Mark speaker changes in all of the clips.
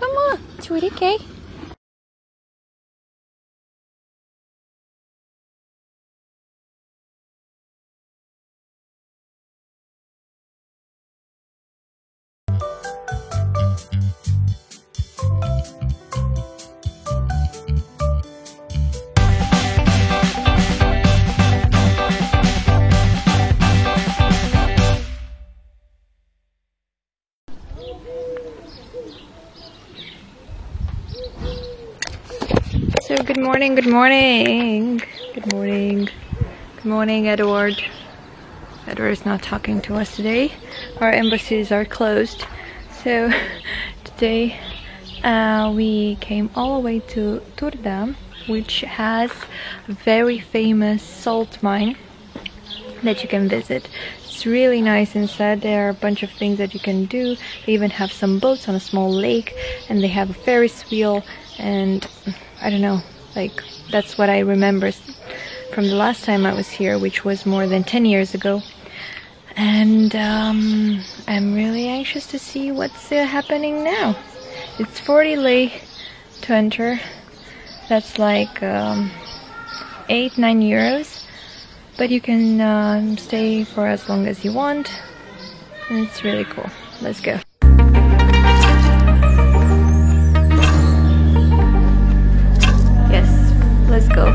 Speaker 1: Come on, sweetie Kay. So good morning, good morning, good morning, good morning, Edward. Edward is not talking to us today. Our embassies are closed. So today we came all the way to Turda, which has a very famous salt mine that you can visit. It's really nice inside. There are a bunch of things that you can do. They even have some boats on a small lake, and they have a Ferris wheel, and I don't know, like that's what I remember from the last time I was here, which was more than 10 years ago. And I'm really anxious to see what's happening now. It's 40 lei to enter. That's like 8-9 euros, but you can stay for as long as you want, and it's really cool. Let's go. Yes, let's go.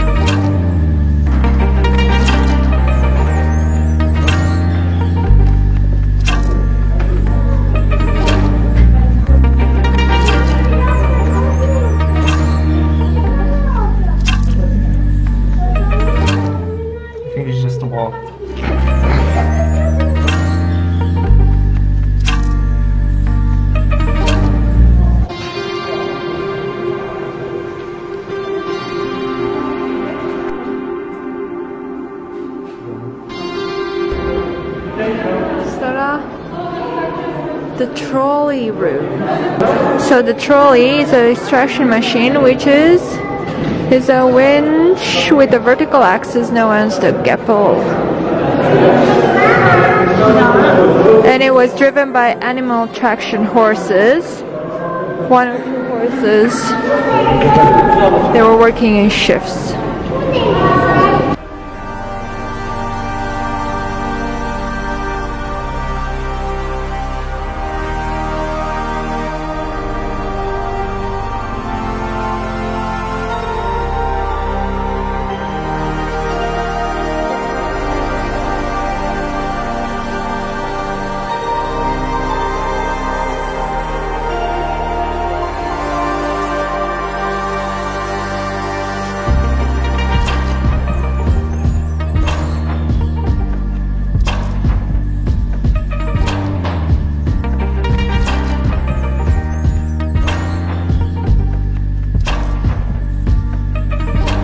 Speaker 1: The trolley room. So the trolley is an extraction machine, which is a winch with a vertical axis known as the Geppel. And it was driven by animal traction horses. One or two horses. They were working in shifts.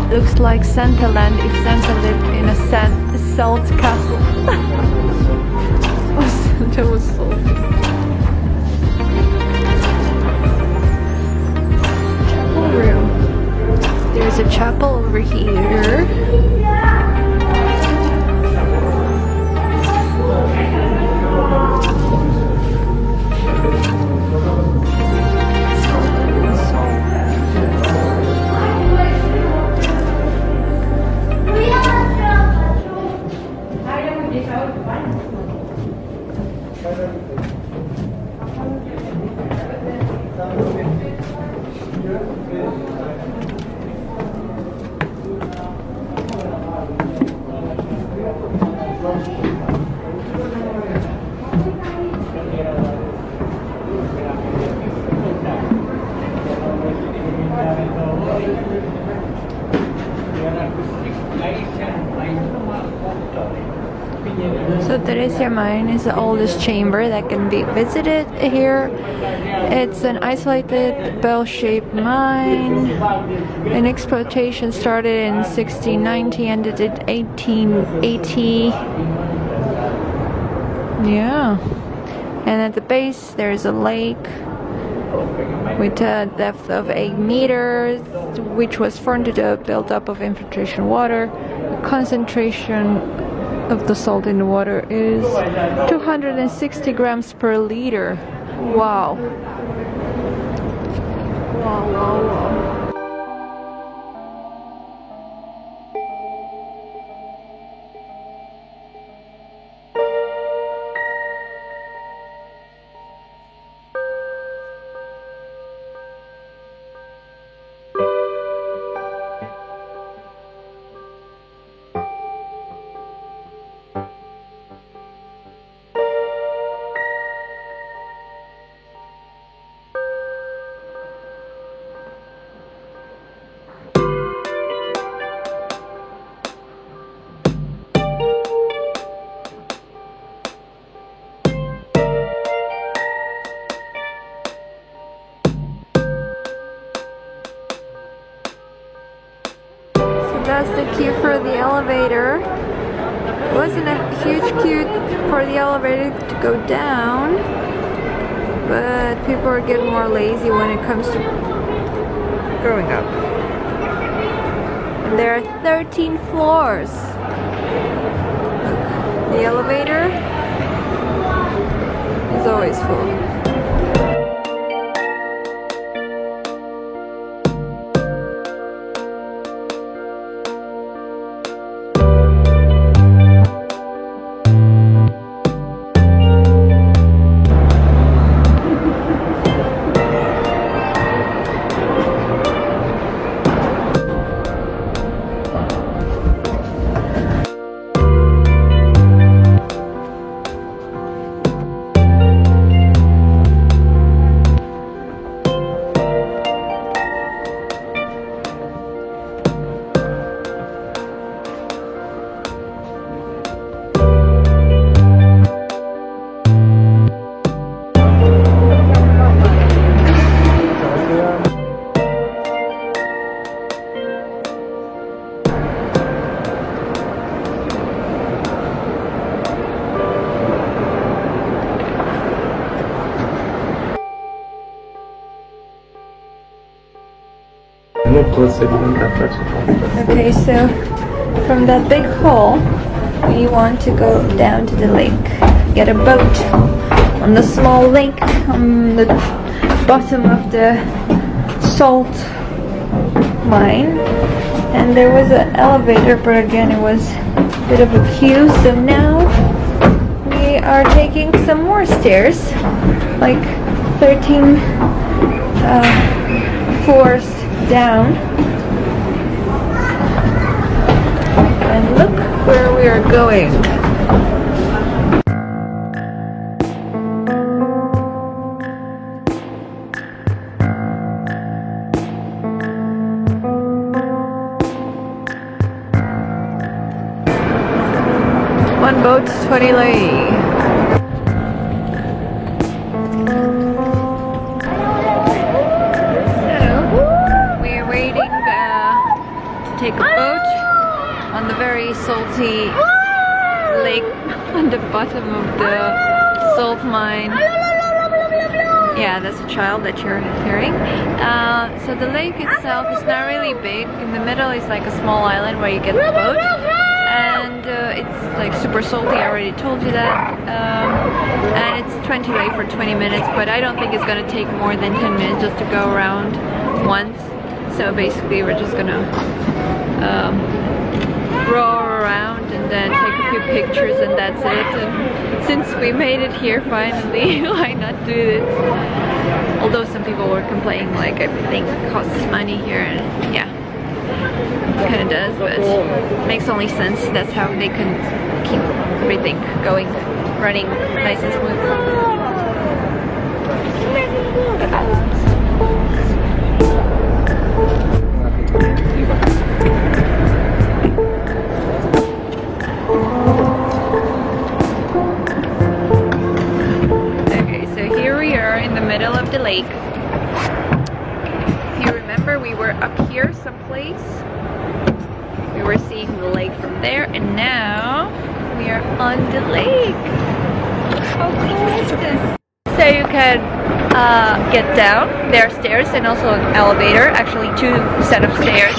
Speaker 1: Looks like Santa Land if Santa lived in a salt castle. Oh, Santa was salty. Chapel room. There's a chapel over here. So Teresia Mine is the oldest chamber that can be visited here. It's an isolated bell-shaped mine. An exploitation started in 1690, ended in 1880. Yeah. And at the base there's a lake with a depth of 8 meters, which was formed due to a buildup of infiltration water. The concentration of the salt in the water is 260 grams per liter. Wow. Wow, wow, wow. That's the queue for the elevator. It wasn't a huge queue for the elevator to go down, but people are getting more lazy when it comes to growing up. And there are 13 floors. Look, the elevator is always full. Okay, so from that big hall, we want to go down to the lake. Get a boat on the small lake on the bottom of the salt mine. And there was an elevator, but again it was a bit of a queue, so now we are taking some more stairs, like 13 floors down, and look where we are going. One boat, 20 lei. Take a boat on the very salty lake on the bottom of the salt mine. Yeah, that's a child that you're hearing. So the lake itself is not really big. In the middle is like a small island where you get the boat, and it's like super salty. I already told you that. And it's 20 lei for 20 minutes, but I don't think it's gonna take more than 10 minutes just to go around once. So basically we're just gonna roll around and then take a few pictures, and that's it. And since we made it here finally, why not do this? Although some people were complaining like everything costs money here, and yeah, it kind of does, but it makes only sense. That's how they can keep everything going, running nice and smooth. Middle of the lake. If you remember, we were up here someplace. We were seeing the lake from there, and now we are on the lake. How cool is this? So you can get down. There are stairs and also an elevator. Actually, two set of stairs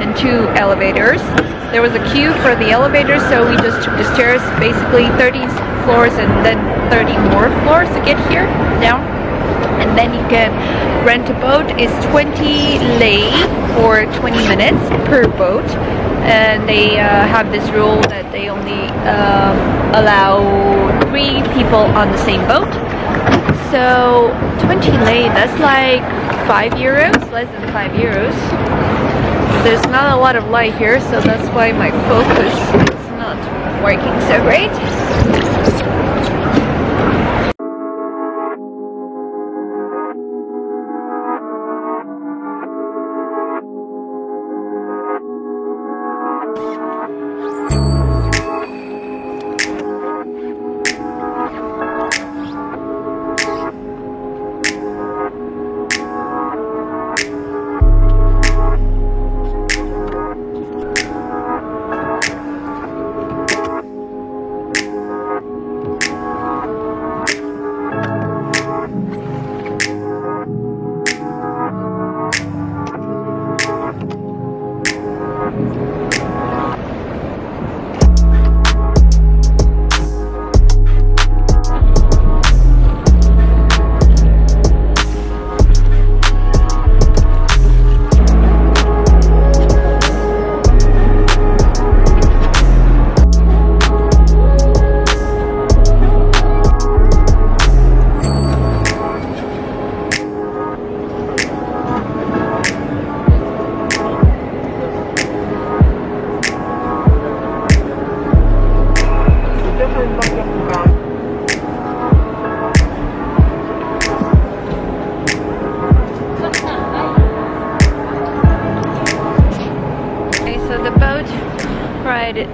Speaker 1: and two elevators. There was a queue for the elevator, so we just took the stairs, basically 30 floors and then 30 more floors to get here down. And and then you can rent a boat. It's 20 lei for 20 minutes per boat, and they have this rule that they only allow 3 people on the same boat. So 20 lei, that's like 5 euros, less than 5 euros. There's not a lot of light here, so that's why my focus is not working so great.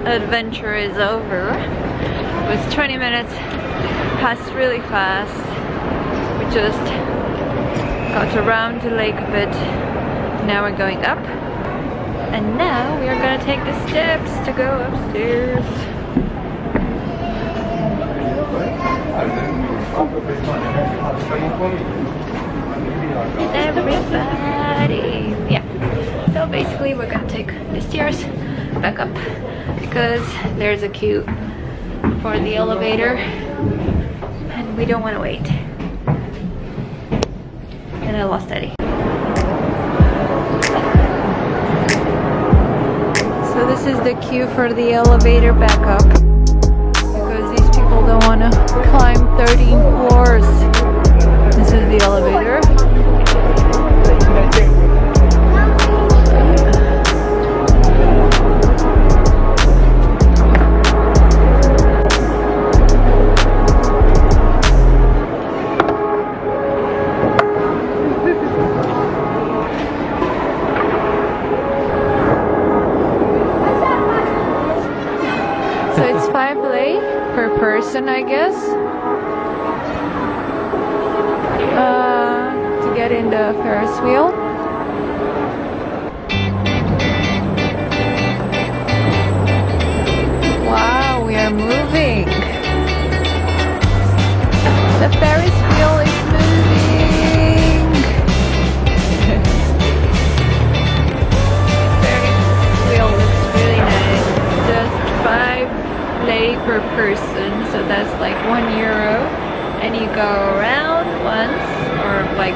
Speaker 1: Adventure is over. It was 20 minutes, passed really fast. We just got around the lake a bit. Now we're going up, and now we are gonna take the steps to go upstairs. Everybody, yeah. So basically we're gonna take the stairs back up because there's a queue for the elevator and we don't want to wait. And I lost Eddie. So this is the queue for the elevator back up because these people don't want to climb 13 floors. This is the elevator. So it's 5 lei per person, I guess, to get in the Ferris wheel. Wow, we are moving. The Ferris wheel is moving. Ferris wheel looks really nice. Just 5 lei per person, so that's like €1, and you go around once, or like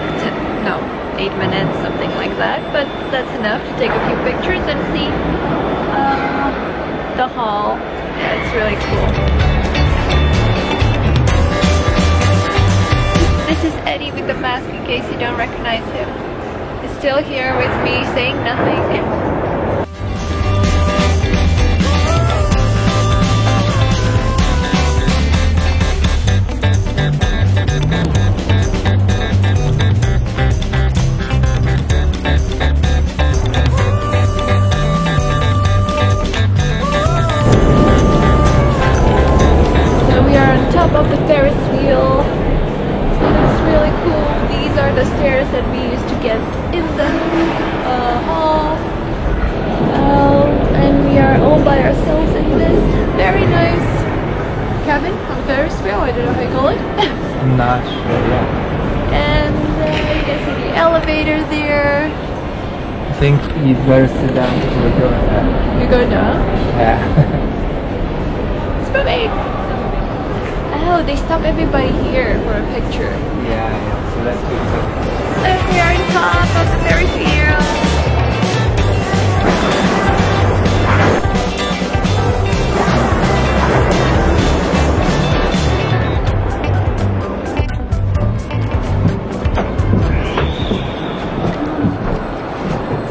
Speaker 1: 8 minutes, something like that, but that's enough to take a few pictures and see the hall. Yeah, it's really cool. This is Eddie with the mask, in case you don't recognize him. He's still here with me saying nothing. Of the Ferris wheel. It's really cool. These are the stairs that we used to get in the hall, and we are all by ourselves in this very nice cabin on Ferris wheel. I don't know how you call it.
Speaker 2: I'm not sure. Yeah.
Speaker 1: And you can see the elevator there.
Speaker 2: I think you'd better sit down because we're going down.
Speaker 1: You go down?
Speaker 2: Yeah.
Speaker 1: It's moving. Oh, they stop everybody here for a picture.
Speaker 2: Yeah, so let's do it.
Speaker 1: And we are on top of the Ferris wheel.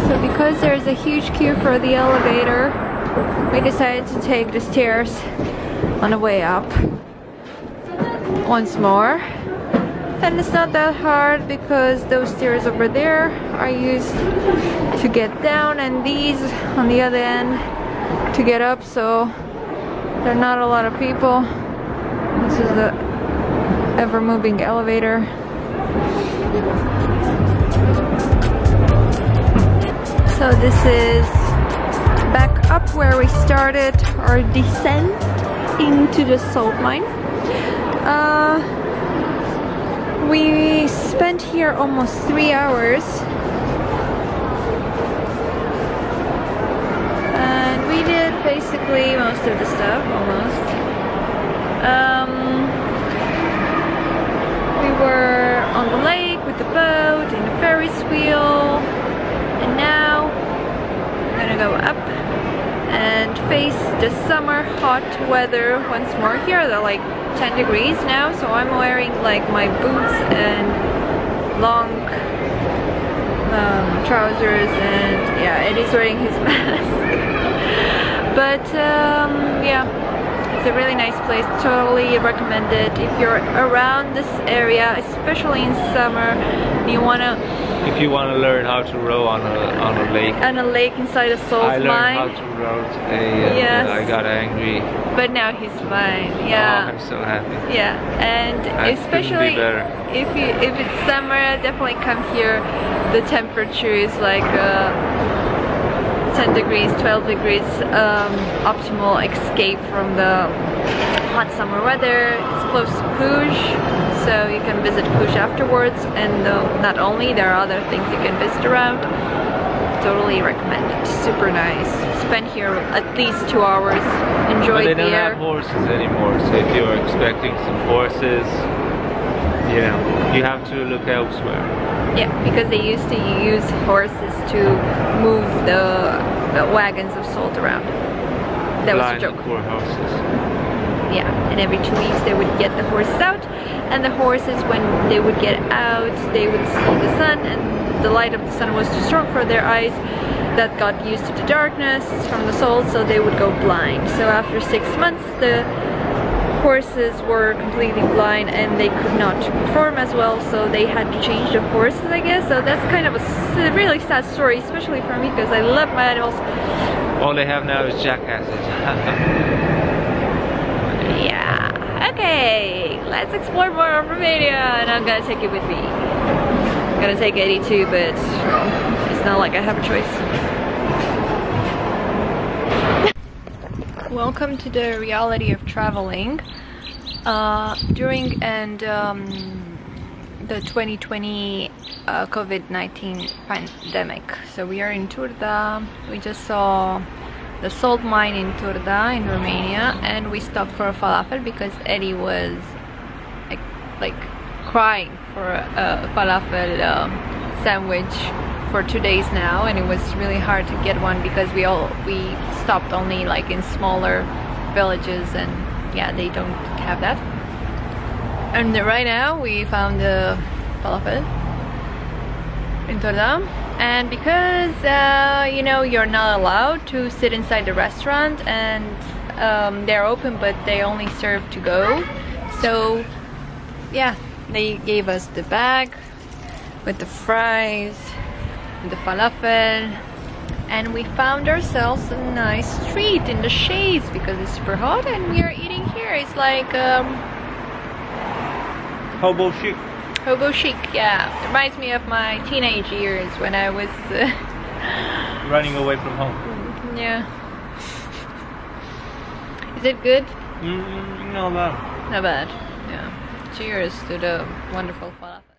Speaker 1: So because there's a huge queue for the elevator, we decided to take the stairs on the way up once more. And it's not that hard because those stairs over there are used to get down and these on the other end to get up, so there are not a lot of people. This is the ever-moving elevator. So this is back up where we started our descent into the salt mine. We spent here almost 3 hours and we did basically most of the stuff, almost. We were on the lake with the boat and the Ferris wheel, and now we're gonna go up and face the summer hot weather once more. Here they're like 10 degrees now, so I'm wearing like my boots and long trousers, and yeah, Eddie's wearing his mask. But yeah, it's a really nice place. Totally recommend it if you're around this area, especially in summer.
Speaker 2: If you want to learn how to row on a lake.
Speaker 1: On a lake inside a salt mine.
Speaker 2: I learned how to row today, and I got angry.
Speaker 1: But now he's fine. Yeah.
Speaker 2: Oh, I'm so happy.
Speaker 1: Yeah, and especially if it's summer, definitely come here. The temperature is like 10 degrees, 12 degrees, optimal escape from the hot summer weather. It's close to Cluj, so you can visit Cluj afterwards, and not only, there are other things you can visit around. Totally recommend it. Super nice. Spend here at least 2 hours. Enjoy the air.
Speaker 2: But they don't have horses anymore, so if you're expecting some horses, you know, you have to look elsewhere.
Speaker 1: Yeah, because they used to use horses to move the wagons of salt around. That was a joke.
Speaker 2: For horses.
Speaker 1: Yeah, and every 2 weeks they would get the horses out, and the horses, when they would get out, they would see the sun, and the light of the sun was too strong for their eyes. That got used to the darkness from the salt, so they would go blind. So after 6 months, the horses were completely blind and they could not perform as well, so they had to change the horses, I guess. So that's kind of a really sad story, especially for me, because I love my animals.
Speaker 2: All they have now is jackasses.
Speaker 1: Yeah, okay, let's explore more of Romania, and I'm gonna take you with me. I'm gonna take Eddie too, but it's not like I have a choice. Welcome to the reality of traveling during the 2020 COVID-19 pandemic. So we are in Turda. We just saw the salt mine in Turda in Romania, and we stopped for a falafel because Eddie was like crying for a falafel sandwich for 2 days now, and it was really hard to get one because we stopped only like in smaller villages, and yeah, they don't have that. And right now we found the falafel in Turda, and because you know, you're not allowed to sit inside the restaurant, and they're open but they only serve to go, so yeah, they gave us the bag with the fries, the falafel, and we found ourselves a nice street in the shades because it's super hot, and we are eating here. It's like
Speaker 2: Hobo chic.
Speaker 1: Hobo chic, yeah. It reminds me of my teenage years when I was
Speaker 2: running away from home.
Speaker 1: Yeah. Is it good?
Speaker 2: Not bad.
Speaker 1: Not bad. Yeah. Cheers to the wonderful falafel.